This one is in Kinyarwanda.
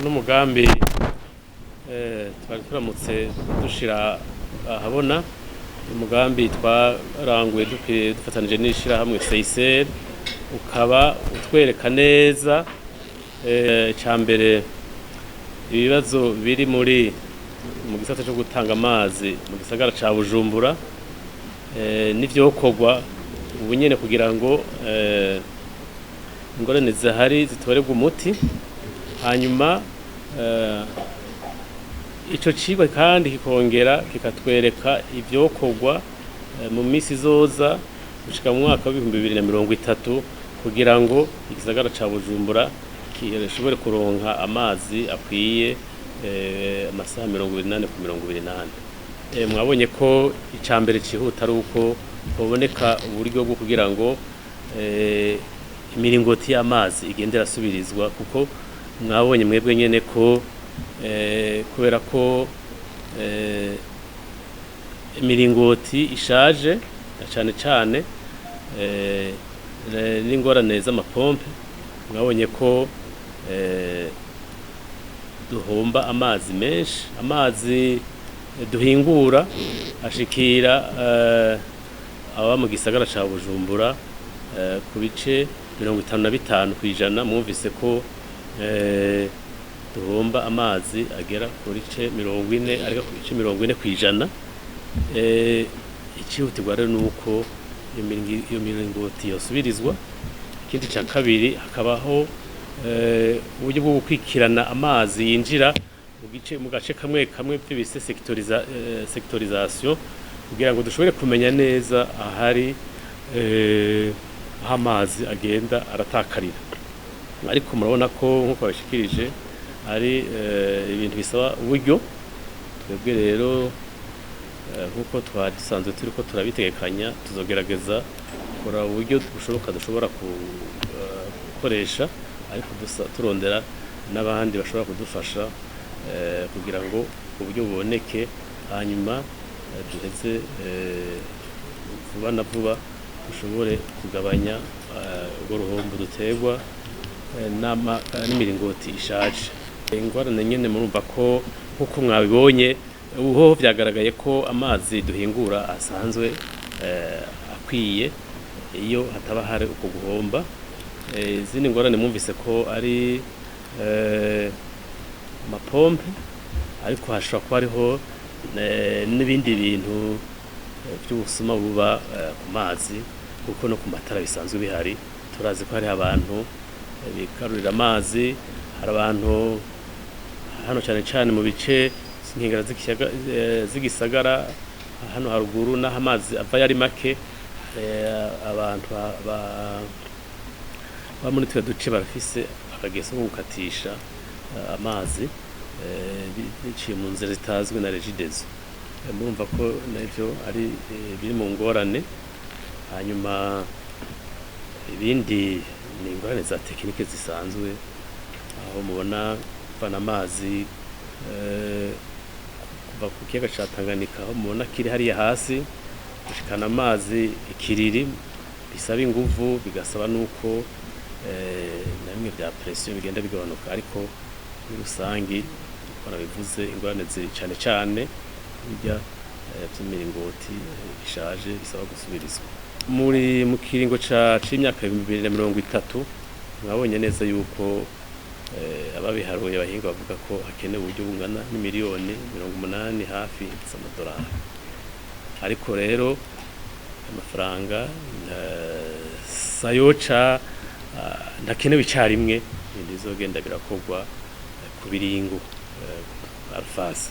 n'umugambi twari turamutse dushira ahabona umugambi twaranguye dufatanije n'ishira hamwe CICR ukaba utwereka neza cyambere ibibazo biri mu gisata cyo gutanga amazi mu gisagara ca Bujumbura n'ivyokorwa ubunyene kugira ngo ingorane zihari zitoregwa umuti hanyuma ico cigwa kandi kikongera kikatwereka ivyokorwa mu misi zoza gushika mu mwaka wa 2030 kugira ngo igisagara ca Bujumbura kishobore kuronka amazi akwiye amasaha 28 ku 28. Mwabonye ko icambere cihuta ari uko baboneka uburyo bwo kugira ngo imiringoti y'amazi igendera subirizwa kuko mwabonye mwebwe nyene ko kubera ko imiringoti ishaje cyane n'ingorane z'amapompe mwabonye ko duhomba amazi menshi, amazi duhingura ashikira aba mu gisagara ca Bujumbura ku bice 55% mwumvise ko duhomba amazi agera kuri 40 ariko ku bice 40%. Ikihutirwa rero nuko iyo miringoti yosubirizwa. Ikindi ca kabiri hakabaho uburyo bwo gukwikirana amazi yinjira mu gace kamwe bise sectorisation kugira ngo dushobore kumenya neza ahari amazi agenda aratakarira. Ariko murabona ko nkuko bashikirije ari ibintu bisaba uburyo twebwe rero nkuko twadusanzwe turiko turabitegekanya tuzogerageza gukora uburyo dushobora gukoresha ariko turondera n'abandi bashobora kudufasha kugira ngo uburyo buboneke hanyuma duheze vuba na vuba dushobore kugabanya urwo ruhombo duterwa n'imiringoti ishaje. Ingorane nyene murumva ko nkuko mwabibonye uho vyagaragaye ko amazi duhingura asanzwe akwiye iyo hataba hari uko guhomba. Izindi ngorane mwumvise ko ari amapompe ariko hashobora kuba hariho n'ibindi bintu by'ubusuma buba ku mazi kuko no ku matara bisanzwe bihari. Turazi ko hari abantu bikarurira amazi, hari abantu hano cyane mu bice nkengera z'igisagara hano haruguru n'aho amazi ava yari make abantu ba muri twe duce barafise akageso ko gukatisha amazi biciye mu nzira zitazwi na Regideso. Murumva ko navyo ari biri mu ngorane. Hanyuma ibindi ni ingorane za tekinike zisanzwe aho mubona kuvana amazi kuva ku kiyaga ca Tanganyika aho mubona kiri hariya hasi gushikana amazi ikiriri bisaba inguvu bigasaba nuko na bimwe bya pression bigenda bigabanuka ariko muri rusangi ukora bivuze ingorane ziri cyane bijya by'imiringoti ishaje bisaba gusubirizwa. Muri mu kiringo c'imyaka 2030 mwabonye neza yuko ababiharuye bahinga bavuga ko hakenewe uburyo bungana n'imiliyoni 80 hafi z'amadolari. Ariko rero amafaranga sayoca ndakenewe icarimwe bizogenda birakorwa ku biringo alfasi.